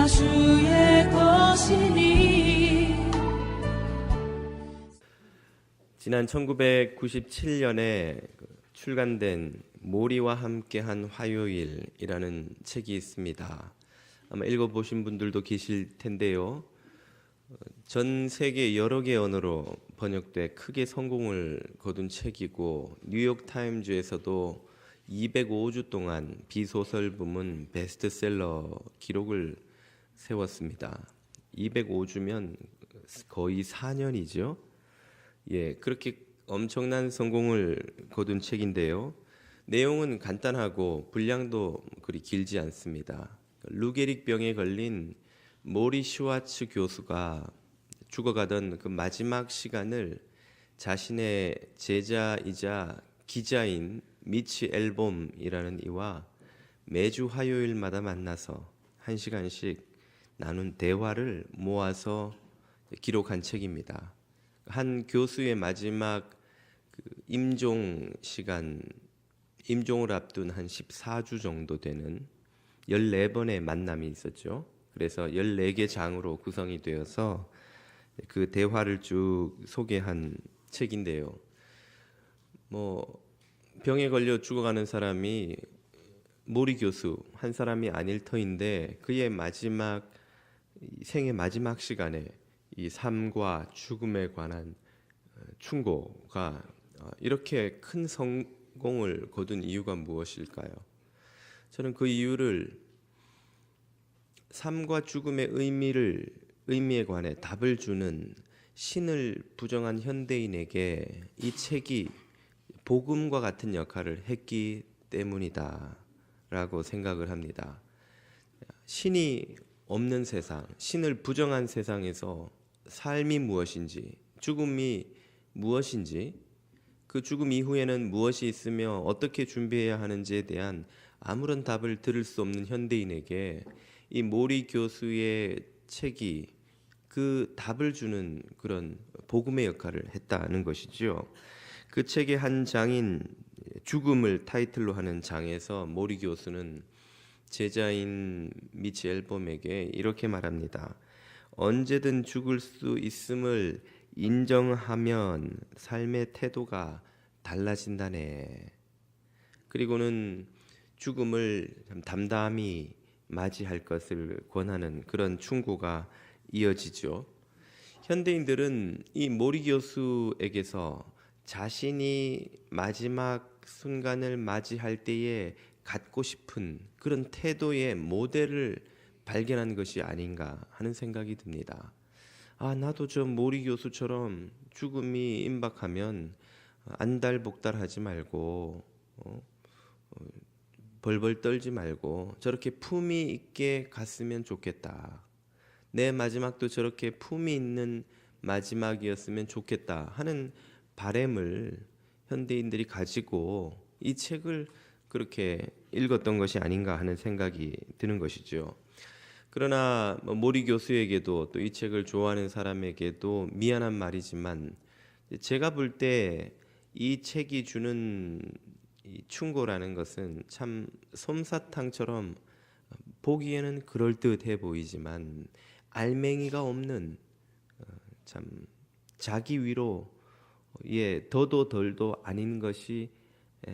다 주의 것이니. 지난 1997년에 출간된 모리와 함께한 화요일이라는 책이 있습니다. 아마 읽어보신 분들도 계실 텐데요. 전 세계 여러 개 언어로 번역돼 크게 성공을 거둔 책이고 뉴욕 타임즈에서도 205주 동안 비소설 부문 베스트셀러 기록을 세웠습니다. 205주면 거의 4년이죠. 예, 그렇게 엄청난 성공을 거둔 책인데요. 내용은 간단하고 분량도 그리 길지 않습니다. 루게릭 병에 걸린 모리 슈와츠 교수가 죽어가던 그 마지막 시간을 자신의 제자이자 기자인 미치 앨범이라는 이와 매주 화요일마다 만나서 1시간씩 나눈 대화를 모아서 기록한 책입니다. 한 교수의 마지막 임종 시간, 임종을 앞둔 한 14주 정도 되는 14번의 만남이 있었죠. 그래서 14개 장으로 구성이 되어서 그 대화를 쭉 소개한 책인데요. 병에 걸려 죽어가는 사람이 모리 교수 한 사람이 아닐 터인데 그의 마지막 생의 마지막 시간에 이 삶과 죽음에 관한 충고가 이렇게 큰 성공을 거둔 이유가 무엇일까요? 저는 그 이유를 삶과 죽음의 의미에 관해 답을 주는 신을 부정한 현대인에게 이 책이 복음과 같은 역할을 했기 때문이다라고 생각을 합니다. 신이 없는 세상, 신을 부정한 세상에서 삶이 무엇인지, 죽음이 무엇인지, 그 죽음 이후에는 무엇이 있으며 어떻게 준비해야 하는지에 대한 아무런 답을 들을 수 없는 현대인에게 이 모리 교수의 책이 그 답을 주는 그런 복음의 역할을 했다는 것이지요. 그 책의 한 장인 죽음을 타이틀로 하는 장에서 모리 교수는 제자인 미치 앨범에게 이렇게 말합니다. 언제든 죽을 수 있음을 인정하면 삶의 태도가 달라진다네. 그리고는 죽음을 담담히 맞이할 것을 권하는 그런 충고가 이어지죠. 현대인들은 이 모리 교수에게서 자신이 마지막 순간을 맞이할 때에 갖고 싶은 그런 태도의 모델을 발견한 것이 아닌가 하는 생각이 듭니다. 나도 저 모리 교수처럼 죽음이 임박하면 안달복달하지 말고 벌벌 떨지 말고 저렇게 품위 있게 갔으면 좋겠다. 내 마지막도 저렇게 품위 있는 마지막이었으면 좋겠다 하는 바램을 현대인들이 가지고 이 책을 그렇게 읽었던 것이 아닌가 하는 생각이 드는 것이죠. 그러나 모리 교수에게도 또 이 책을 좋아하는 사람에게도 미안한 말이지만 제가 볼 때 이 책이 주는 이 충고라는 것은 참 솜사탕처럼 보기에는 그럴듯해 보이지만 알맹이가 없는 참 자기 위로의 더도 덜도 아닌 것이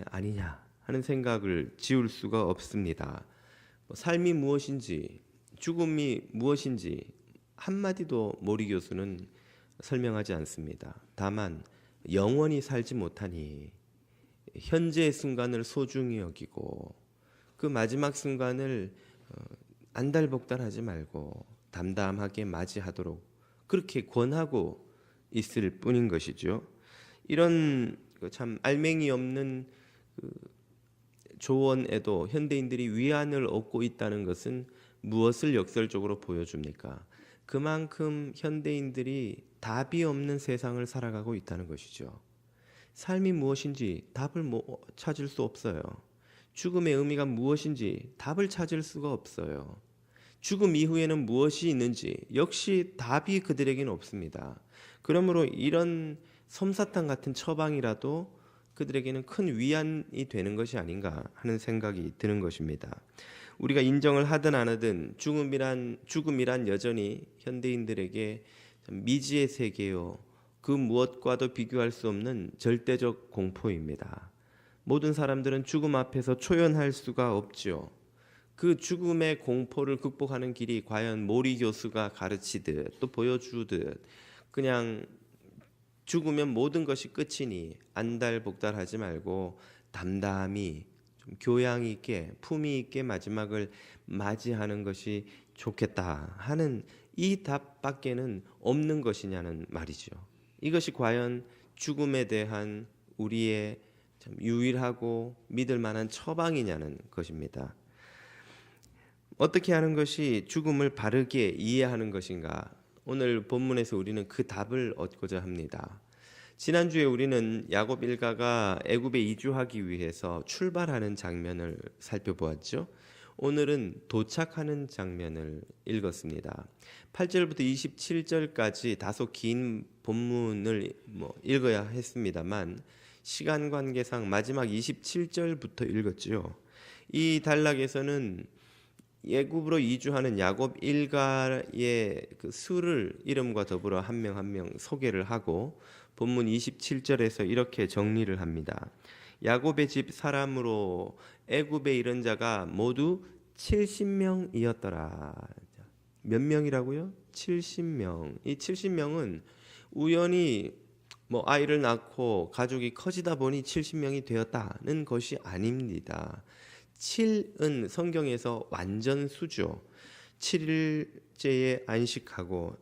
아니냐 하는 생각을 지울 수가 없습니다. 삶이 무엇인지 죽음이 무엇인지 한마디도 모리 교수는 설명하지 않습니다. 다만 영원히 살지 못하니 현재의 순간을 소중히 여기고 그 마지막 순간을 안달복달하지 말고 담담하게 맞이하도록 그렇게 권하고 있을 뿐인 것이죠. 이런 참 알맹이 없는 조언에도 현대인들이 위안을 얻고 있다는 것은 무엇을 역설적으로 보여줍니까? 그만큼 현대인들이 답이 없는 세상을 살아가고 있다는 것이죠. 삶이 무엇인지 답을 찾을 수 없어요. 죽음의 의미가 무엇인지 답을 찾을 수가 없어요. 죽음 이후에는 무엇이 있는지 역시 답이 그들에게는 없습니다. 그러므로 이런 솜사탕 같은 처방이라도 그들에게는 큰 위안이 되는 것이 아닌가 하는 생각이 드는 것입니다. 우리가 인정을 하든 안 하든 죽음이란 여전히 현대인들에게 미지의 세계요, 그 무엇과도 비교할 수 없는 절대적 공포입니다. 모든 사람들은 죽음 앞에서 초연할 수가 없죠. 그 죽음의 공포를 극복하는 길이 과연 모리 교수가 가르치듯 또 보여주듯 그냥 죽으면 모든 것이 끝이니 안달복달하지 말고 담담히 좀 교양 있게 품위 있게 마지막을 맞이하는 것이 좋겠다 하는 이 답밖에는 없는 것이냐는 말이죠. 이것이 과연 죽음에 대한 우리의 참 유일하고 믿을 만한 처방이냐는 것입니다. 어떻게 하는 것이 죽음을 바르게 이해하는 것인가? 오늘 본문에서 우리는 그 답을 얻고자 합니다. 지난주에 우리는 야곱 일가가 애굽에 이주하기 위해서 출발하는 장면을 살펴보았죠. 오늘은 도착하는 장면을 읽었습니다. 8절부터 27절까지 다소 긴 본문을 읽어야 했습니다만 시간 관계상 마지막 27절부터 읽었죠. 이 단락에서는 애굽으로 이주하는 야곱 일가의 그 수를 이름과 더불어 한 명 한 명 소개를 하고 본문 27절에서 이렇게 정리를 합니다. 야곱의 집 사람으로 애굽에 이른 자가 모두 70명이었더라. 몇 명이라고요? 70명. 이 70명은 우연히 아이를 낳고 가족이 커지다 보니 70명이 되었다는 것이 아닙니다. 7은 성경에서 완전수죠. 7일째에 안식하고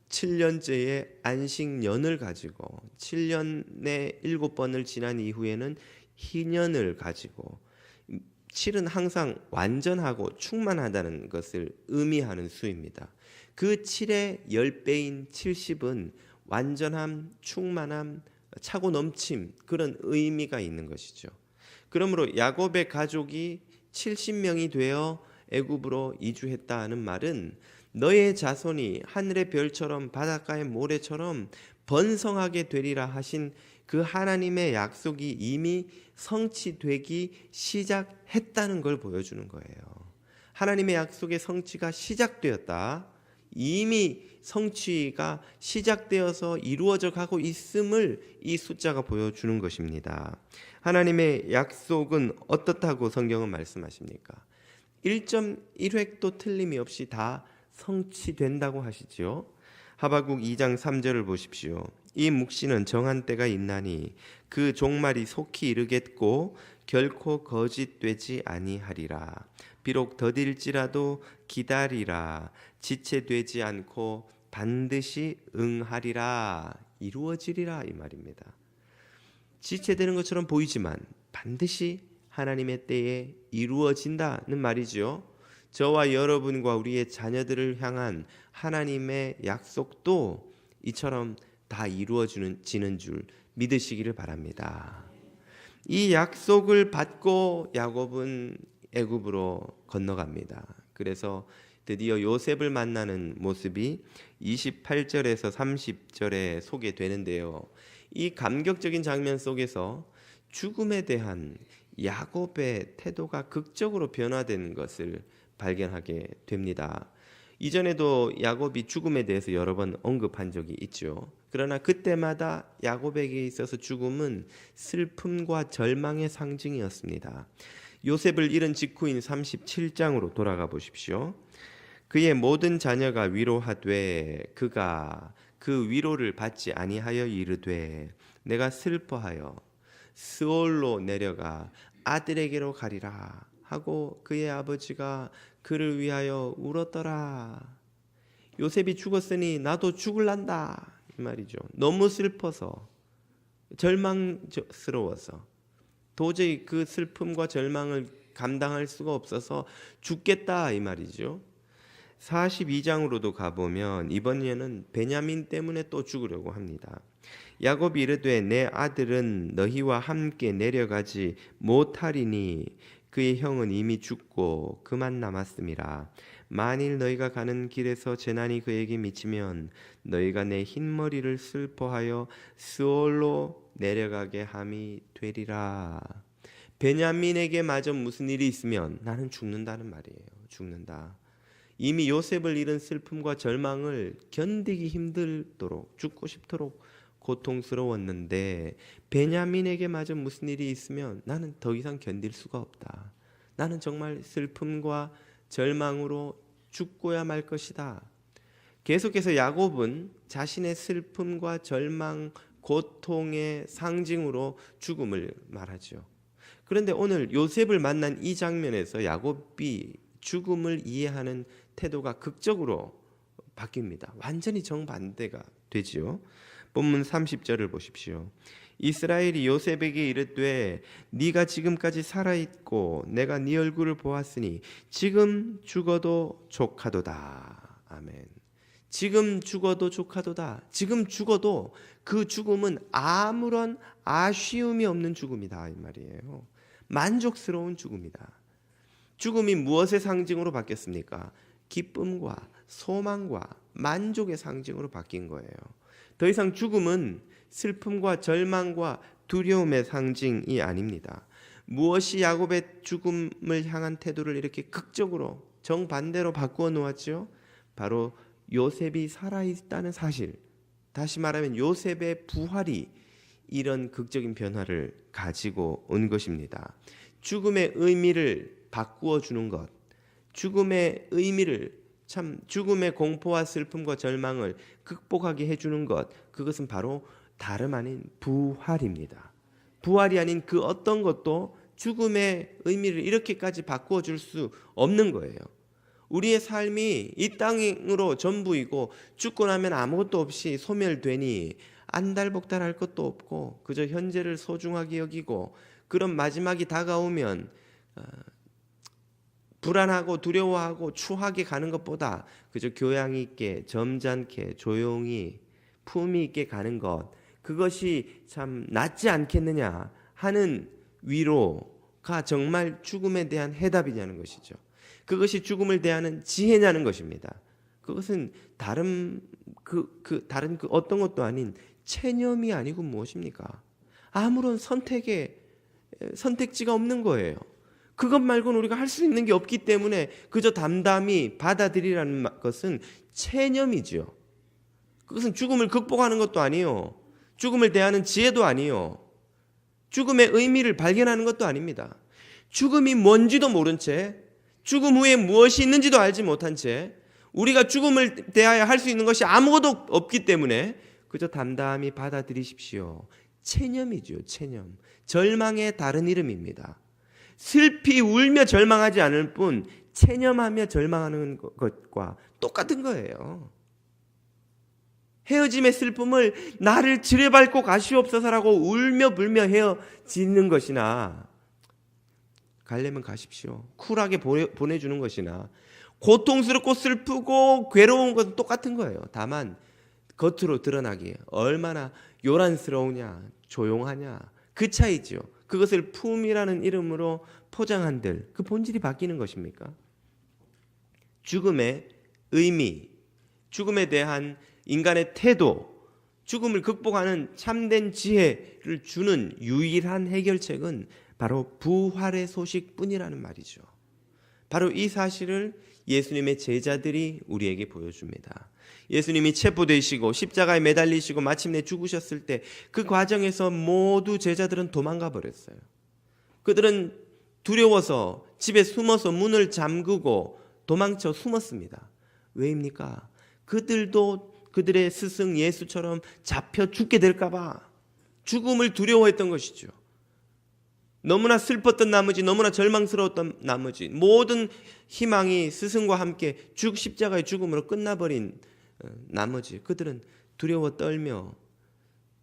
7년째에 안식년을 가지고 7년에 7번을 지난 이후에는 희년을 가지고 7은 항상 완전하고 충만하다는 것을 의미하는 수입니다. 그 7의 10배인 70은 완전함, 충만함, 차고 넘침 그런 의미가 있는 것이죠. 그러므로 야곱의 가족이 70명이 되어 애굽으로 이주했다는 말은 너의 자손이 하늘의 별처럼 바닷가의 모래처럼 번성하게 되리라 하신 그 하나님의 약속이 이미 성취되기 시작했다는 걸 보여주는 거예요. 하나님의 약속의 성취가 시작되었다. 이미 성취가 시작되어서 이루어져 가고 있음을 이 숫자가 보여주는 것입니다. 하나님의 약속은 어떻다고 성경은 말씀하십니까? 1.1획도 틀림이 없이 다 성취된다고 하시죠. 하박국 2장 3절을 보십시오. 이 묵시는 정한 때가 있나니 그 종말이 속히 이르겠고 결코 거짓되지 아니하리라. 비록 더딜지라도 기다리라. 지체되지 않고 반드시 응하리라. 이루어지리라 이 말입니다. 지체되는 것처럼 보이지만 반드시 하나님의 때에 이루어진다는 말이죠. 저와 여러분과 우리의 자녀들을 향한 하나님의 약속도 이처럼 다 이루어지는 줄 믿으시기를 바랍니다. 이 약속을 받고 야곱은 애굽으로 건너갑니다. 그래서 드디어 요셉을 만나는 모습이 28절에서 30절에 소개되는데요. 이 감격적인 장면 속에서 죽음에 대한 야곱의 태도가 극적으로 변화된 것을 발견하게 됩니다. 이전에도 야곱이 죽음에 대해서 여러 번 언급한 적이 있죠. 그러나 그때마다 야곱에게 있어서 죽음은 슬픔과 절망의 상징이었습니다. 요셉을 잃은 직후인 37장으로 돌아가 보십시오. 그의 모든 자녀가 위로하되 그가 그 위로를 받지 아니하여 이르되 내가 슬퍼하여 스올로 내려가 아들에게로 가리라 하고 그의 아버지가 그를 위하여 울었더라. 요셉이 죽었으니 나도 죽을란다 이 말이죠. 너무 슬퍼서 절망스러워서 도저히 그 슬픔과 절망을 감당할 수가 없어서 죽겠다 이 말이죠. 42장으로도 가보면 이번에는 베냐민 때문에 또 죽으려고 합니다. 야곱이 이르되 내 아들은 너희와 함께 내려가지 못하리니 그의 형은 이미 죽고 그만 남았음이라. 만일 너희가 가는 길에서 재난이 그에게 미치면 너희가 내 흰머리를 슬퍼하여 스올로 내려가게 함이 되리라. 베냐민에게마저 무슨 일이 있으면 나는 죽는다는 말이에요. 죽는다. 이미 요셉을 잃은 슬픔과 절망을 견디기 힘들도록, 죽고 싶도록 고통스러웠는데 베냐민에게마저 무슨 일이 있으면 나는 더 이상 견딜 수가 없다. 나는 정말 슬픔과 절망으로 죽고야 말 것이다. 계속해서 야곱은 자신의 슬픔과 절망, 고통의 상징으로 죽음을 말하죠. 그런데 오늘 요셉을 만난 이 장면에서 야곱이 죽음을 이해하는 태도가 극적으로 바뀝니다. 완전히 정반대가 되지요. 본문 30절을 보십시오. 이스라엘이 요셉에게 이르되 네가 지금까지 살아있고 내가 네 얼굴을 보았으니 지금 죽어도 족하도다. 아멘. 지금 죽어도 족하도다. 지금 죽어도 그 죽음은 아무런 아쉬움이 없는 죽음이다 이 말이에요. 만족스러운 죽음이다. 죽음이 무엇의 상징으로 바뀌었습니까? 기쁨과 소망과 만족의 상징으로 바뀐 거예요. 더 이상 죽음은 슬픔과 절망과 두려움의 상징이 아닙니다. 무엇이 야곱의 죽음을 향한 태도를 이렇게 극적으로 정반대로 바꾸어 놓았죠? 바로 요셉이 살아있다는 사실, 다시 말하면 요셉의 부활이 이런 극적인 변화를 가지고 온 것입니다. 죽음의 의미를 바꾸어 주는 것, 죽음의 의미를 죽음의 공포와 슬픔과 절망을 극복하게 해주는 것, 그것은 바로 다름 아닌 부활입니다. 부활이 아닌 그 어떤 것도 죽음의 의미를 이렇게까지 바꾸어 줄 수 없는 거예요. 우리의 삶이 이 땅으로 전부이고 죽고 나면 아무것도 없이 소멸되니 안달복달할 것도 없고 그저 현재를 소중하게 여기고 그런 마지막이 다가오면 불안하고 두려워하고 추하게 가는 것보다 그저 교양 있게 점잖게 조용히 품위 있게 가는 것, 그것이 참 낫지 않겠느냐 하는 위로가 정말 죽음에 대한 해답이냐는 것이죠. 그것이 죽음을 대하는 지혜냐는 것입니다. 그것은 다른 어떤 것도 아닌 체념이 아니고 무엇입니까? 아무런 선택지가 없는 거예요. 그것 말고는 우리가 할 수 있는 게 없기 때문에 그저 담담히 받아들이라는 것은 체념이죠. 그것은 죽음을 극복하는 것도 아니요, 죽음을 대하는 지혜도 아니요, 죽음의 의미를 발견하는 것도 아닙니다. 죽음이 뭔지도 모른 채, 죽음 후에 무엇이 있는지도 알지 못한 채, 우리가 죽음을 대하여 할 수 있는 것이 아무것도 없기 때문에 그저 담담히 받아들이십시오. 체념이죠. 체념. 절망의 다른 이름입니다. 슬피 울며 절망하지 않을 뿐 체념하며 절망하는 것과 똑같은 거예요. 헤어짐의 슬픔을 나를 지뢰밟고 가시옵소서라고 울며 불며 헤어지는 것이나, 가려면 가십시오, 쿨하게 보내주는 것이나, 고통스럽고 슬프고 괴로운 것은 똑같은 거예요. 다만 겉으로 드러나기에 얼마나 요란스러우냐, 조용하냐, 그 차이죠. 그것을 품이라는 이름으로 포장한들 그 본질이 바뀌는 것입니까? 죽음의 의미, 죽음에 대한 인간의 태도, 죽음을 극복하는 참된 지혜를 주는 유일한 해결책은 바로 부활의 소식뿐이라는 말이죠. 바로 이 사실을 예수님의 제자들이 우리에게 보여줍니다. 예수님이 체포되시고 십자가에 매달리시고 마침내 죽으셨을 때 그 과정에서 모두 제자들은 도망가 버렸어요. 그들은 두려워서 집에 숨어서 문을 잠그고 도망쳐 숨었습니다. 왜입니까? 그들도 그들의 스승 예수처럼 잡혀 죽게 될까 봐 죽음을 두려워했던 것이죠. 너무나 슬펐던 나머지, 너무나 절망스러웠던 나머지, 모든 희망이 스승과 함께 십자가의 죽음으로 끝나버린 나머지, 그들은 두려워 떨며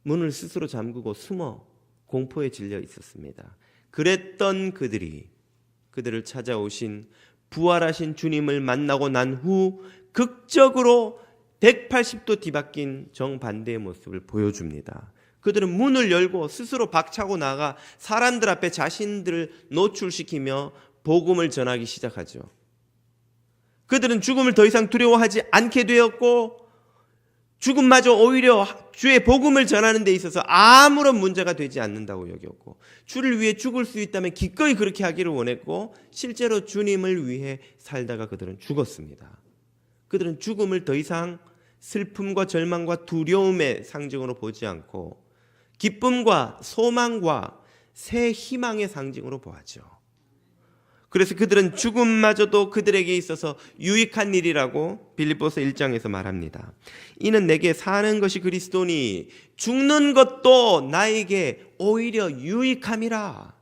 문을 스스로 잠그고 숨어 공포에 질려 있었습니다. 그랬던 그들을 찾아오신 부활하신 주님을 만나고 난 후 극적으로 180도 뒤바뀐 정반대의 모습을 보여줍니다. 그들은 문을 열고 스스로 박차고 나가 사람들 앞에 자신들을 노출시키며 복음을 전하기 시작하죠. 그들은 죽음을 더 이상 두려워하지 않게 되었고 죽음마저 오히려 주의 복음을 전하는 데 있어서 아무런 문제가 되지 않는다고 여겼고, 주를 위해 죽을 수 있다면 기꺼이 그렇게 하기를 원했고, 실제로 주님을 위해 살다가 그들은 죽었습니다. 그들은 죽음을 더 이상 슬픔과 절망과 두려움의 상징으로 보지 않고 기쁨과 소망과 새 희망의 상징으로 보았죠. 그래서 그들은 죽음마저도 그들에게 있어서 유익한 일이라고 빌립보서 1장에서 말합니다. 이는 내게 사는 것이 그리스도니 죽는 것도 나에게 오히려 유익함이라.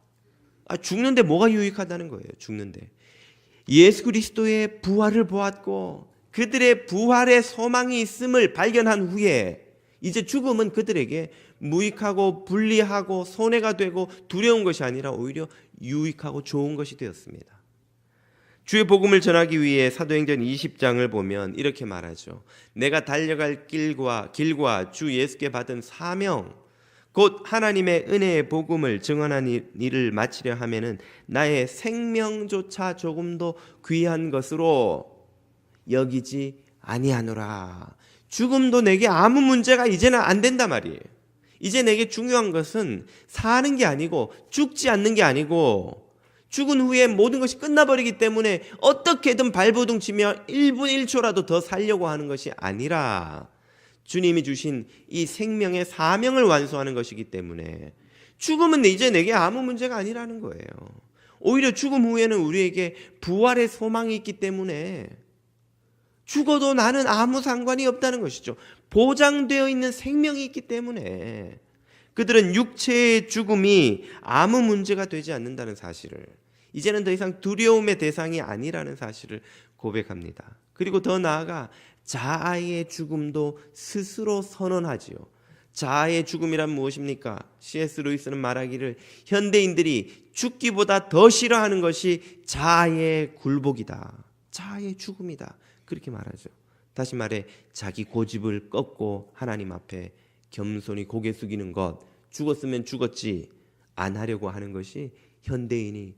죽는데 뭐가 유익하다는 거예요. 죽는데 예수 그리스도의 부활을 보았고 그들의 부활의 소망이 있음을 발견한 후에 이제 죽음은 그들에게 무익하고 불리하고 손해가 되고 두려운 것이 아니라 오히려 유익하고 좋은 것이 되었습니다. 주의 복음을 전하기 위해 사도행전 20장을 보면 이렇게 말하죠. 내가 달려갈 길과 주 예수께 받은 사명, 곧 하나님의 은혜의 복음을 증언하는 일을 마치려 하면은 나의 생명조차 조금도 귀한 것으로 여기지 아니하노라. 죽음도 내게 아무 문제가 이제는 안 된단 말이에요. 이제 내게 중요한 것은 사는 게 아니고 죽지 않는 게 아니고 죽은 후에 모든 것이 끝나버리기 때문에 어떻게든 발버둥 치며 1분 1초라도 더 살려고 하는 것이 아니라 주님이 주신 이 생명의 사명을 완수하는 것이기 때문에 죽음은 이제 내게 아무 문제가 아니라는 거예요. 오히려 죽음 후에는 우리에게 부활의 소망이 있기 때문에 죽어도 나는 아무 상관이 없다는 것이죠. 보장되어 있는 생명이 있기 때문에 그들은 육체의 죽음이 아무 문제가 되지 않는다는 사실을, 이제는 더 이상 두려움의 대상이 아니라는 사실을 고백합니다. 그리고 더 나아가 자아의 죽음도 스스로 선언하지요. 자아의 죽음이란 무엇입니까? C.S. 루이스는 말하기를 현대인들이 죽기보다 더 싫어하는 것이 자아의 굴복이다. 자아의 죽음이다. 그렇게 말하죠. 다시 말해 자기 고집을 꺾고 하나님 앞에 겸손히 고개 숙이는 것, 죽었으면 죽었지 안 하려고 하는 것이 현대인이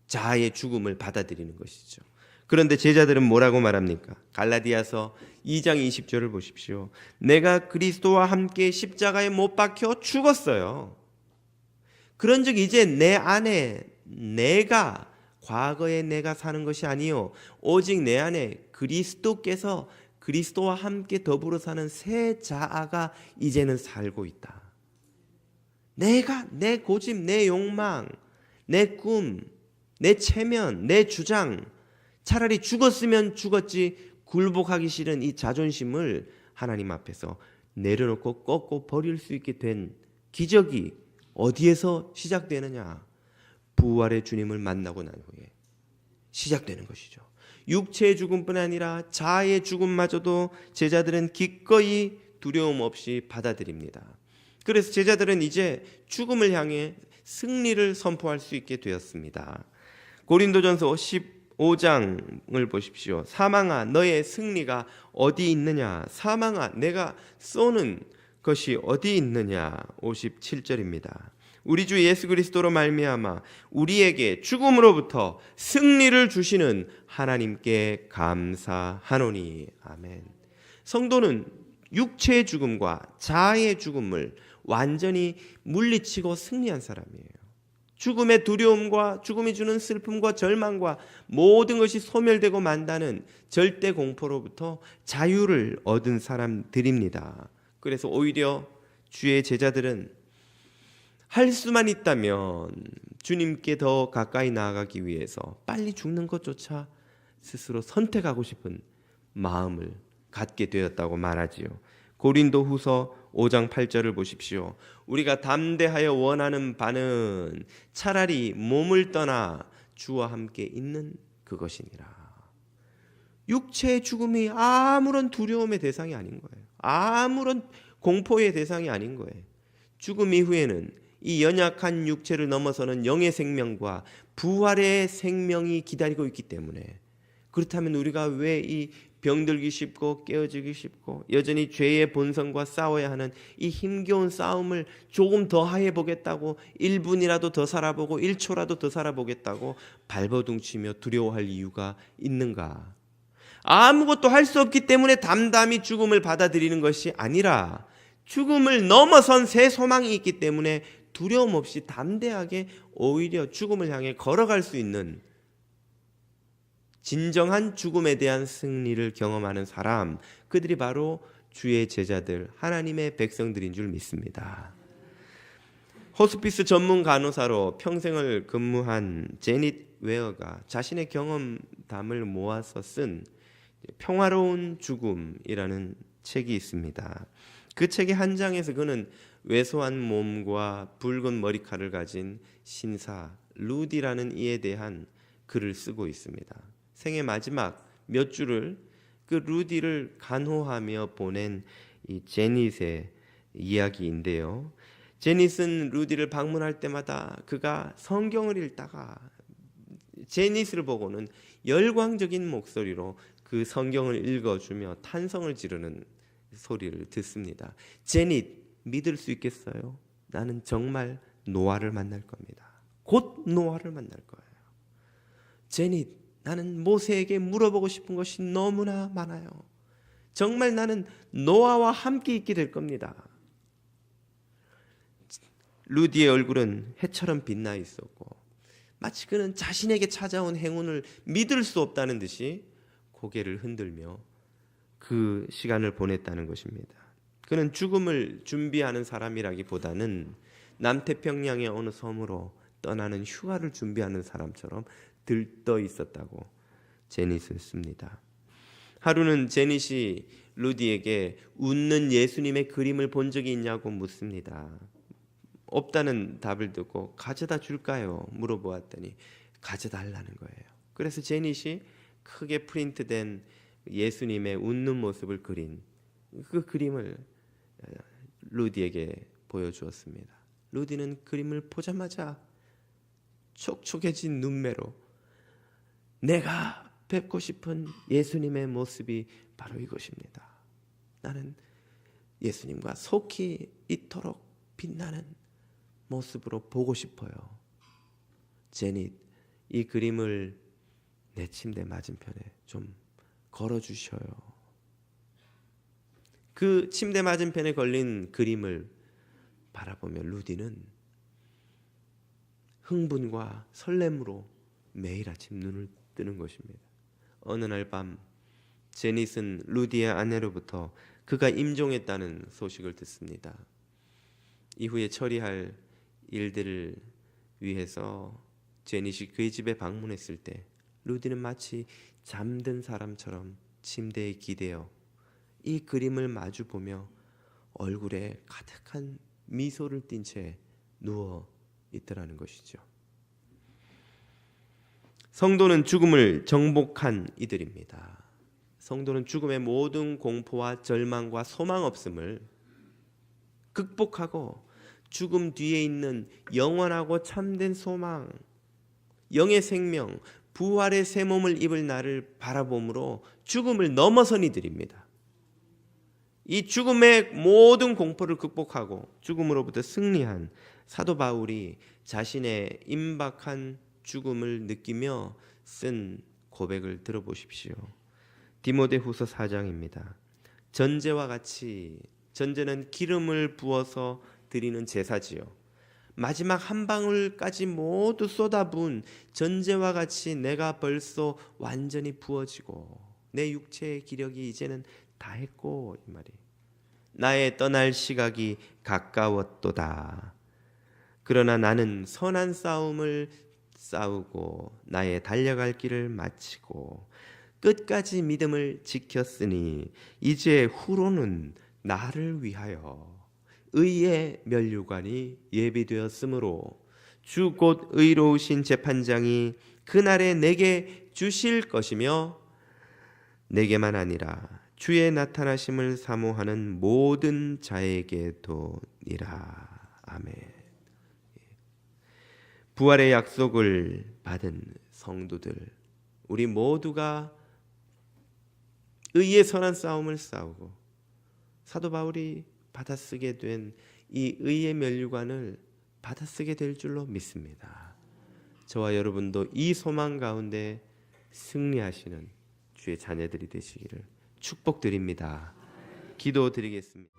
자아의 죽음을 받아들이는 것이죠. 그런데 제자들은 뭐라고 말합니까? 갈라디아서 2장 20절을 보십시오. 내가 그리스도와 함께 십자가에 못 박혀 죽었어요. 그런즉 이제 내 안에 내가, 과거의 내가 사는 것이 아니요 오직 내 안에 그리스도께서 그리스도와 함께 더불어 사는 새 자아가 이제는 살고 있다. 내가, 내 고집, 내 욕망, 내 꿈, 내 체면, 내 주장, 차라리 죽었으면 죽었지 굴복하기 싫은 이 자존심을 하나님 앞에서 내려놓고 꺾고 버릴 수 있게 된 기적이 어디에서 시작되느냐? 부활의 주님을 만나고 난 후에 시작되는 것이죠. 육체의 죽음뿐 아니라 자아의 죽음마저도 제자들은 기꺼이 두려움 없이 받아들입니다. 그래서 제자들은 이제 죽음을 향해 승리를 선포할 수 있게 되었습니다. 고린도전서 15장을 보십시오. 사망아 너의 승리가 어디 있느냐? 사망아 내가 쏘는 것이 어디 있느냐? 57절입니다. 우리 주 예수 그리스도로 말미암아 우리에게 죽음으로부터 승리를 주시는 하나님께 감사하노니. 아멘. 성도는 육체의 죽음과 자아의 죽음을 완전히 물리치고 승리한 사람이에요. 죽음의 두려움과 죽음이 주는 슬픔과 절망과 모든 것이 소멸되고 만다는 절대 공포로부터 자유를 얻은 사람들입니다. 그래서 오히려 주의 제자들은 할 수만 있다면 주님께 더 가까이 나아가기 위해서 빨리 죽는 것조차 스스로 선택하고 싶은 마음을 갖게 되었다고 말하지요. 고린도후서 5장 8절을 보십시오. 우리가 담대하여 원하는 바는 차라리 몸을 떠나 주와 함께 있는 그것이니라. 육체의 죽음이 아무런 두려움의 대상이 아닌 거예요. 아무런 공포의 대상이 아닌 거예요. 죽음 이후에는 이 연약한 육체를 넘어서는 영의 생명과 부활의 생명이 기다리고 있기 때문에, 그렇다면 우리가 왜 이 병들기 쉽고 깨어지기 쉽고 여전히 죄의 본성과 싸워야 하는 이 힘겨운 싸움을 조금 더 해보겠다고 1분이라도 더 살아보고 1초라도 더 살아보겠다고 발버둥치며 두려워할 이유가 있는가? 아무것도 할 수 없기 때문에 담담히 죽음을 받아들이는 것이 아니라 죽음을 넘어선 새 소망이 있기 때문에 두려움 없이 담대하게 오히려 죽음을 향해 걸어갈 수 있는 진정한 죽음에 대한 승리를 경험하는 사람, 그들이 바로 주의 제자들, 하나님의 백성들인 줄 믿습니다. 호스피스 전문 간호사로 평생을 근무한 제닛 웨어가 자신의 경험담을 모아서 쓴 평화로운 죽음이라는 책이 있습니다. 그 책의 한 장에서 그는 왜소한 몸과 붉은 머리카락을 가진 신사 루디라는 이에 대한 글을 쓰고 있습니다. 생의 마지막 몇 주를 그 루디를 간호하며 보낸 이 제닛의 이야기인데요. 제닛은 루디를 방문할 때마다 그가 성경을 읽다가 제닛을 보고는 열광적인 목소리로 그 성경을 읽어주며 탄성을 지르는 소리를 듣습니다. 제닛, 믿을 수 있겠어요? 나는 정말 노아를 만날 겁니다. 곧 노아를 만날 거예요. 제닛, 나는 모세에게 물어보고 싶은 것이 너무나 많아요. 정말 나는 노아와 함께 있게 될 겁니다. 루디의 얼굴은 해처럼 빛나 있었고 마치 그는 자신에게 찾아온 행운을 믿을 수 없다는 듯이 고개를 흔들며 그 시간을 보냈다는 것입니다. 그는 죽음을 준비하는 사람이라기보다는 남태평양의 어느 섬으로 떠나는 휴가를 준비하는 사람처럼 들떠 있었다고 제닛은 씁니다. 하루는 제닛이 루디에게 웃는 예수님의 그림을 본 적이 있냐고 묻습니다. 없다는 답을 듣고 가져다 줄까요? 물어보았더니 가져다 달라는 거예요. 그래서 제닛이 크게 프린트된 예수님의 웃는 모습을 그린 그 그림을 루디에게 보여주었습니다. 루디는 그림을 보자마자 촉촉해진 눈매로 내가 뵙고 싶은 예수님의 모습이 바로 이것입니다. 나는 예수님과 속히 이토록 빛나는 모습으로 보고 싶어요. 제닛, 이 그림을 내 침대 맞은편에 좀 걸어주셔요. 그 침대 맞은편에 걸린 그림을 바라보며 루디는 흥분과 설렘으로 매일 아침 눈을 뜨는 것입니다. 어느 날 밤 제닛은 루디의 아내로부터 그가 임종했다는 소식을 듣습니다. 이후에 처리할 일들을 위해서 제닛이 그의 집에 방문했을 때 루디는 마치 잠든 사람처럼 침대에 기대어 이 그림을 마주보며 얼굴에 가득한 미소를 띤 채 누워 있더라는 것이죠. 성도는 죽음을 정복한 이들입니다. 성도는 죽음의 모든 공포와 절망과 소망 없음을 극복하고 죽음 뒤에 있는 영원하고 참된 소망, 영의 생명, 부활의 새 몸을 입을 날을 바라봄으로 죽음을 넘어선 이들입니다. 이 죽음의 모든 공포를 극복하고 죽음으로부터 승리한 사도 바울이 자신의 임박한 죽음을 느끼며 쓴 고백을 들어보십시오. 디모데후서 4장입니다. 전제와 같이, 전제는 기름을 부어서 드리는 제사지요. 마지막 한 방울까지 모두 쏟아부은 전제와 같이 내가 벌써 완전히 부어지고 내 육체의 기력이 이제는 다했고, 이 말이 나의 떠날 시각이 가까웠도다. 그러나 나는 선한 싸움을 싸우고 나의 달려갈 길을 마치고 끝까지 믿음을 지켰으니 이제 후로는 나를 위하여 의의 면류관이 예비되었으므로 주 곧 의로우신 재판장이 그날에 내게 주실 것이며 내게만 아니라 주의 나타나심을 사모하는 모든 자에게도니라. 아멘. 부활의 약속을 받은 성도들, 우리 모두가 의의 선한 싸움을 싸우고 사도 바울이 받아쓰게 된 이 의의 면류관을 받아쓰게 될 줄로 믿습니다. 저와 여러분도 이 소망 가운데 승리하시는 주의 자녀들이 되시기를 축복드립니다. 기도드리겠습니다.